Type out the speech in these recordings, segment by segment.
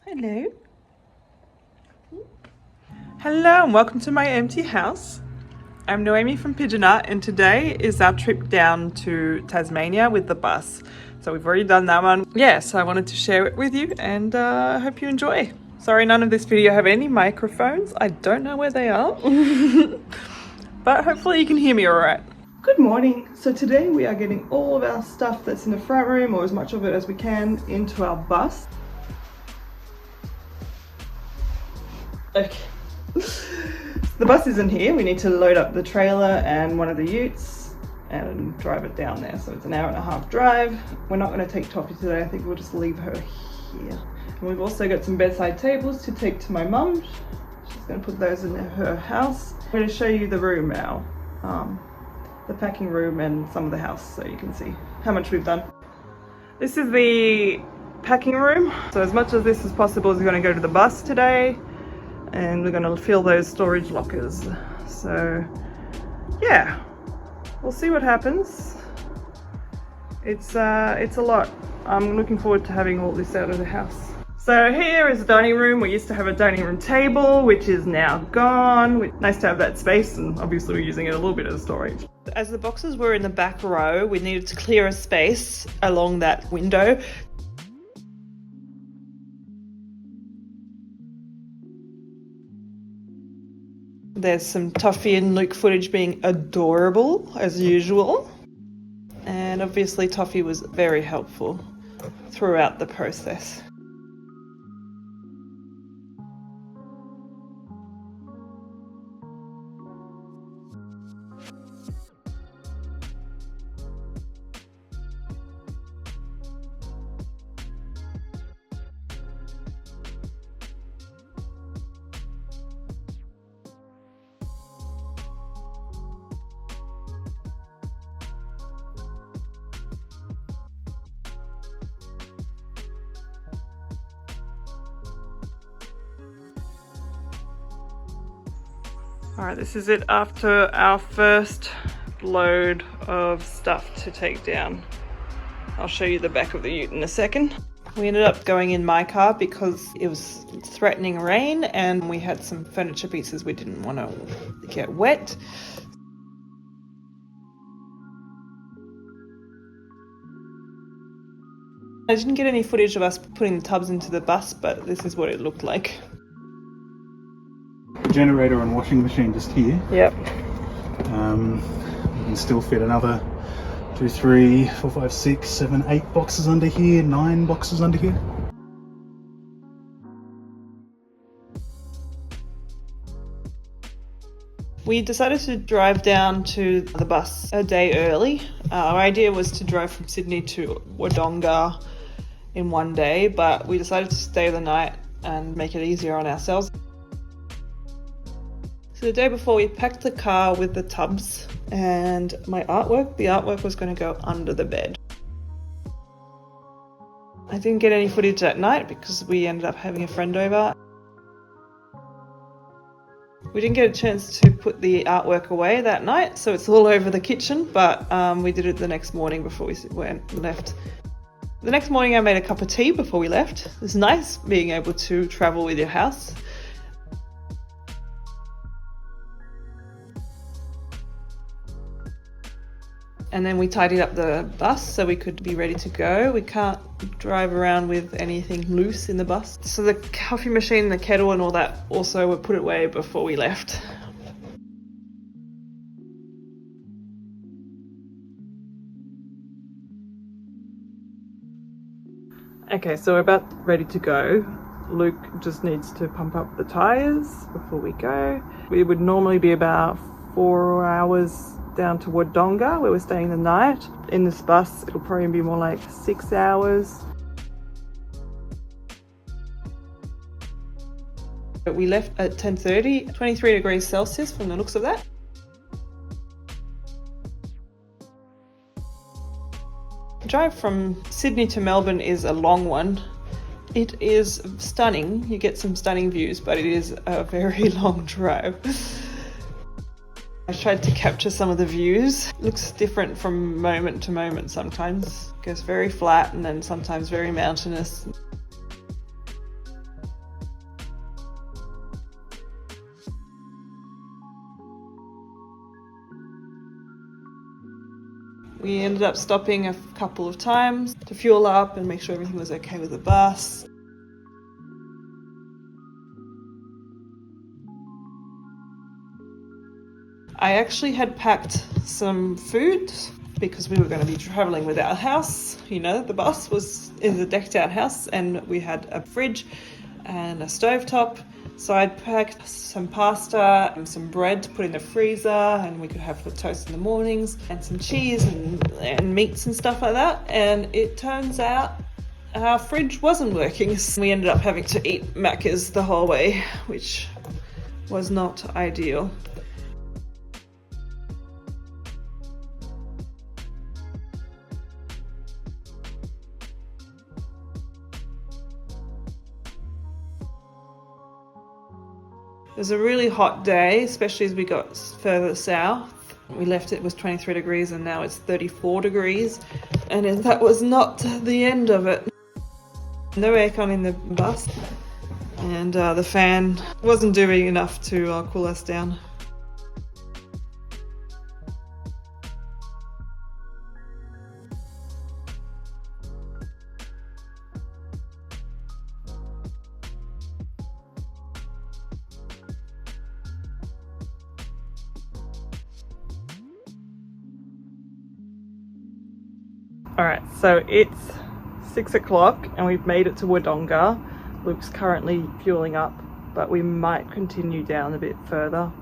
Hello. Hello and welcome to my empty house. I'm Noemi from Pigeon Art and today is our trip down to Tasmania with the bus. So we've already done that one. Yes, I wanted to share it with you and I hope you enjoy. Sorry, none of this video have any microphones. I don't know where they are. But hopefully you can hear me all right. Good morning. So today we are getting all of our stuff that's in the front room, or as much of it as we can, into our bus. Okay. The bus isn't here. We need to load up the trailer and one of the utes and drive it down there. So it's an 1.5 hour drive. We're not going to take Toffee today. I think we'll just leave her here. And we've also got some bedside tables to take to my mum. She's going to put those in her house. I'm going to show you the room now. The packing room and some of the house so you can see how much we've done. This is the packing room. So as much of this as possible is going to go to the bus today. And we're going to fill those storage lockers. So yeah, we'll see what happens. It's a lot. I'm looking forward to having all this out of the house. So here is the dining room. We used to have a dining room table, which is now gone. Nice to have that space, and obviously we're using it a little bit as storage. As the boxes were in the back row, we needed to clear a space along that window. There's some Toffee and Luke footage being adorable, as usual. And obviously Toffee was very helpful throughout the process. Alright, this is it after our first load of stuff to take down. I'll show you the back of the ute in a second. We ended up going in my car because it was threatening rain and we had some furniture pieces we didn't want to get wet. I didn't get any footage of us putting the tubs into the bus, but this is what it looked like. Generator and washing machine just here. Yep. We can still fit another 2, 3, 4, 5, 6, 7, 8 boxes under here, 9 boxes under here. We decided to drive down to the bus a day early. Our idea was to drive from Sydney to Wodonga in one day, but we decided to stay the night and make it easier on ourselves. So the day before we packed the car with the tubs and my artwork. The artwork was going to go under the bed. I didn't get any footage that night because we ended up having a friend over. We didn't get a chance to put the artwork away that night, so it's all over the kitchen, but we did it the next morning before we left. The next morning I made a cup of tea before we left. It's nice being able to travel with your house. And then we tidied up the bus so we could be ready to go. We can't drive around with anything loose in the bus. So the coffee machine, the kettle and all that also were put away before we left. Okay, so we're about ready to go. Luke just needs to pump up the tyres before we go. We would normally be about 4 hours down to Wodonga, where we're staying the night. In this bus, it'll probably be more like 6 hours. We left at 10:30, 23 degrees Celsius from the looks of that. The drive from Sydney to Melbourne is a long one. It is stunning. You get some stunning views, but it is a very long drive. I tried to capture some of the views. It looks different from moment to moment sometimes. It goes very flat and then sometimes very mountainous. We ended up stopping a couple of times to fuel up and make sure everything was okay with the bus. I actually had packed some food because we were going to be travelling with our house. You know, the bus is a decked out house, and we had a fridge and a stovetop. So I'd packed some pasta and some bread to put in the freezer, and we could have for toast in the mornings, and some cheese and meats and stuff like that. And it turns out our fridge wasn't working. So we ended up having to eat Macca's the whole way, which was not ideal. It was a really hot day, especially as we got further south. We left it was 23 degrees and now it's 34 degrees. And that was not the end of it. No aircon in the bus. And the fan wasn't doing enough to cool us down. Alright, so it's 6 o'clock and we've made it to Wodonga. Luke's currently fueling up, but we might continue down a bit further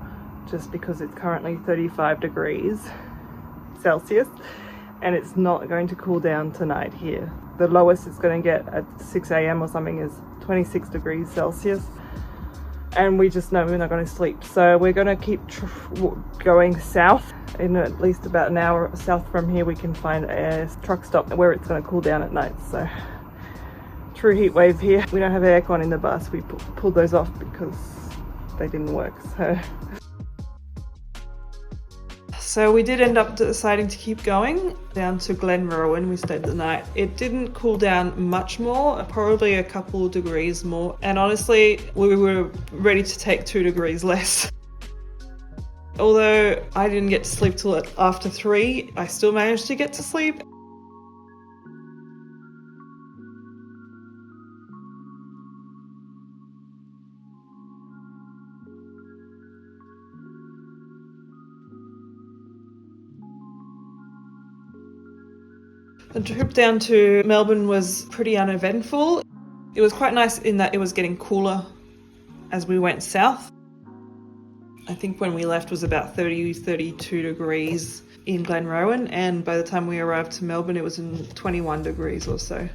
just because it's currently 35 degrees Celsius and it's not going to cool down tonight here. The lowest it's going to get at 6 a.m. or something is 26 degrees Celsius. And we just know we're not going to sleep. So we're going to keep going south. In at least about an hour south from here, we can find a truck stop where it's going to cool down at night. So true heat wave here. We don't have aircon in the bus. We pulled those off because they didn't work. So we did end up deciding to keep going down to Glenrowan. We stayed the night. It didn't cool down much more, probably a couple of degrees more. And honestly, we were ready to take 2 degrees less. Although I didn't get to sleep till after 3, I still managed to get to sleep. The trip down to Melbourne was pretty uneventful. It was quite nice in that it was getting cooler as we went south. I think when we left was about 32 degrees in Glenrowan, and by the time we arrived to Melbourne it was in 21 degrees or so.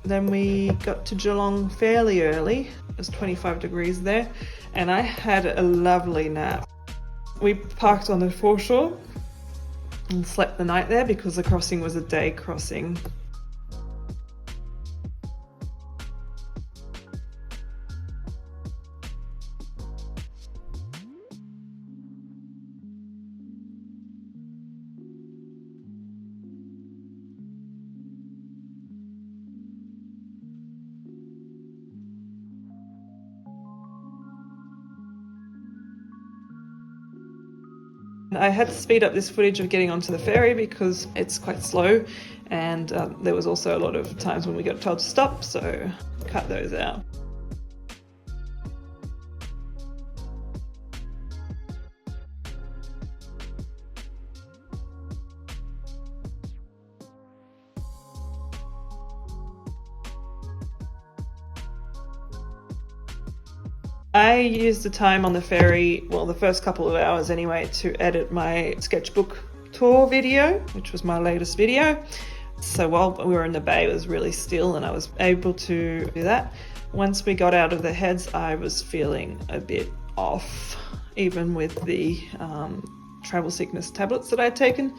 Then we got to Geelong fairly early. It was 25 degrees there, and I had a lovely nap. We parked on the foreshore and slept the night there because the crossing was a day crossing. I had to speed up this footage of getting onto the ferry because it's quite slow, and there was also a lot of times when we got told to stop, so cut those out. I used the time on the ferry, well, the first couple of hours anyway, to edit my sketchbook tour video, which was my latest video. So while we were in the bay, it was really still and I was able to do that. Once we got out of the heads, I was feeling a bit off, even with the travel sickness tablets that I'd taken.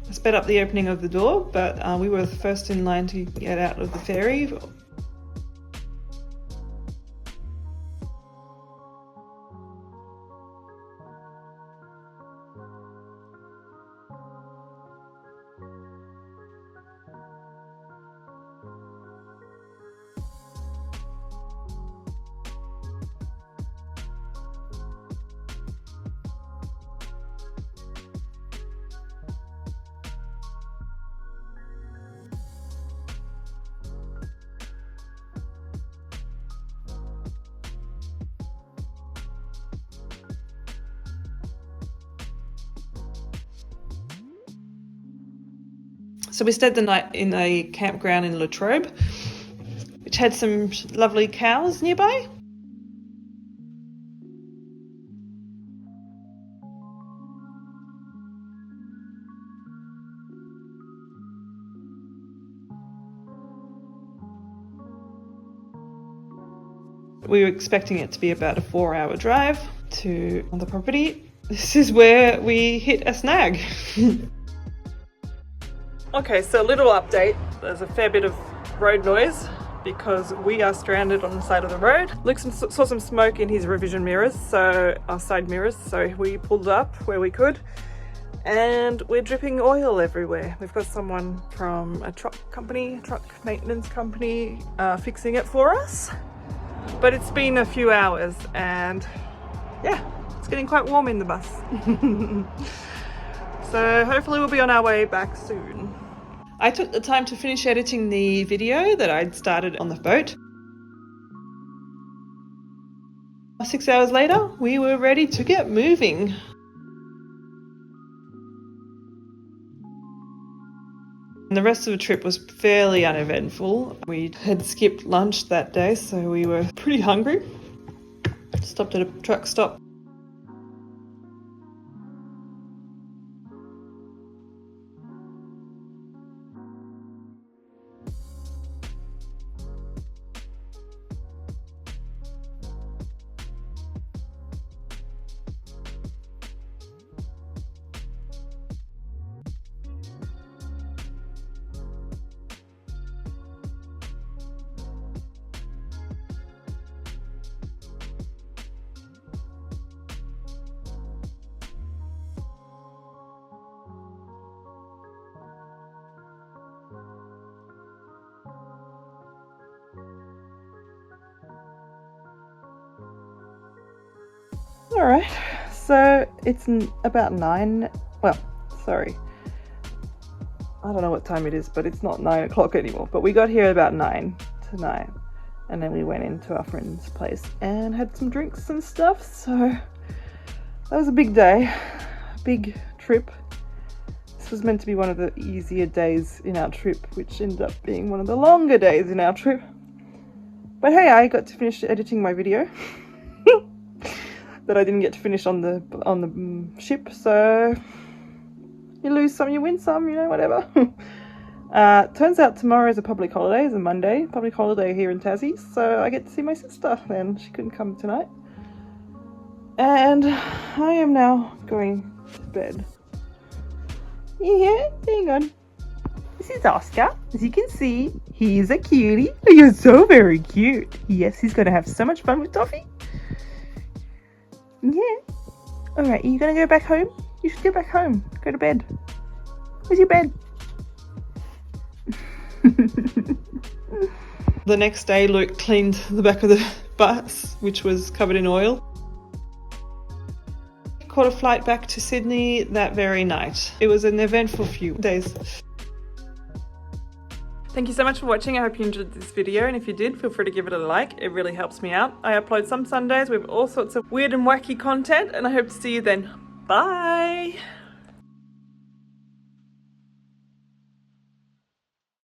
I sped up the opening of the door, but we were the first in line to get out of the ferry. So we stayed the night in a campground in Latrobe, which had some lovely cows nearby. We were expecting it to be about a 4-hour drive to the property. This is where we hit a snag. Okay, so a little update. There's a fair bit of road noise because we are stranded on the side of the road. Luke saw some smoke in his revision mirrors, so our side mirrors, so we pulled up where we could, and we're dripping oil everywhere. We've got someone from a truck maintenance company fixing it for us. But it's been a few hours and yeah, it's getting quite warm in the bus. So hopefully we'll be on our way back soon. I took the time to finish editing the video that I'd started on the boat. 6 hours later, we were ready to get moving. And the rest of the trip was fairly uneventful. We had skipped lunch that day, so we were pretty hungry. Stopped at a truck stop. Alright, so it's about 9, well, sorry, I don't know what time it is, but it's not 9 o'clock anymore, but we got here about 9 tonight, and then we went into our friend's place and had some drinks and stuff, so that was a big day, big trip. This was meant to be one of the easier days in our trip, which ended up being one of the longer days in our trip, but hey, I got to finish editing my video. That I didn't get to finish on the ship, so you lose some, you win some, you know, whatever. Turns out tomorrow is a public holiday, it's a Monday, public holiday here in Tassie, so I get to see my sister, and she couldn't come tonight. And I am now going to bed. Yeah, hang on. This is Oscar. As you can see, he's a cutie. You're so very cute. Yes, he's going to have so much fun with Toffee. Yeah. Alright, are you gonna go back home? You should go back home. Go to bed. Where's your bed? The next day, Luke cleaned the back of the bus, which was covered in oil. Caught a flight back to Sydney that very night. It was an eventful few days. Thank you so much for watching. I hope you enjoyed this video, and if you did, feel free to give it a like. It really helps me out. I upload some Sundays with all sorts of weird and wacky content, and I hope to see you then. Bye!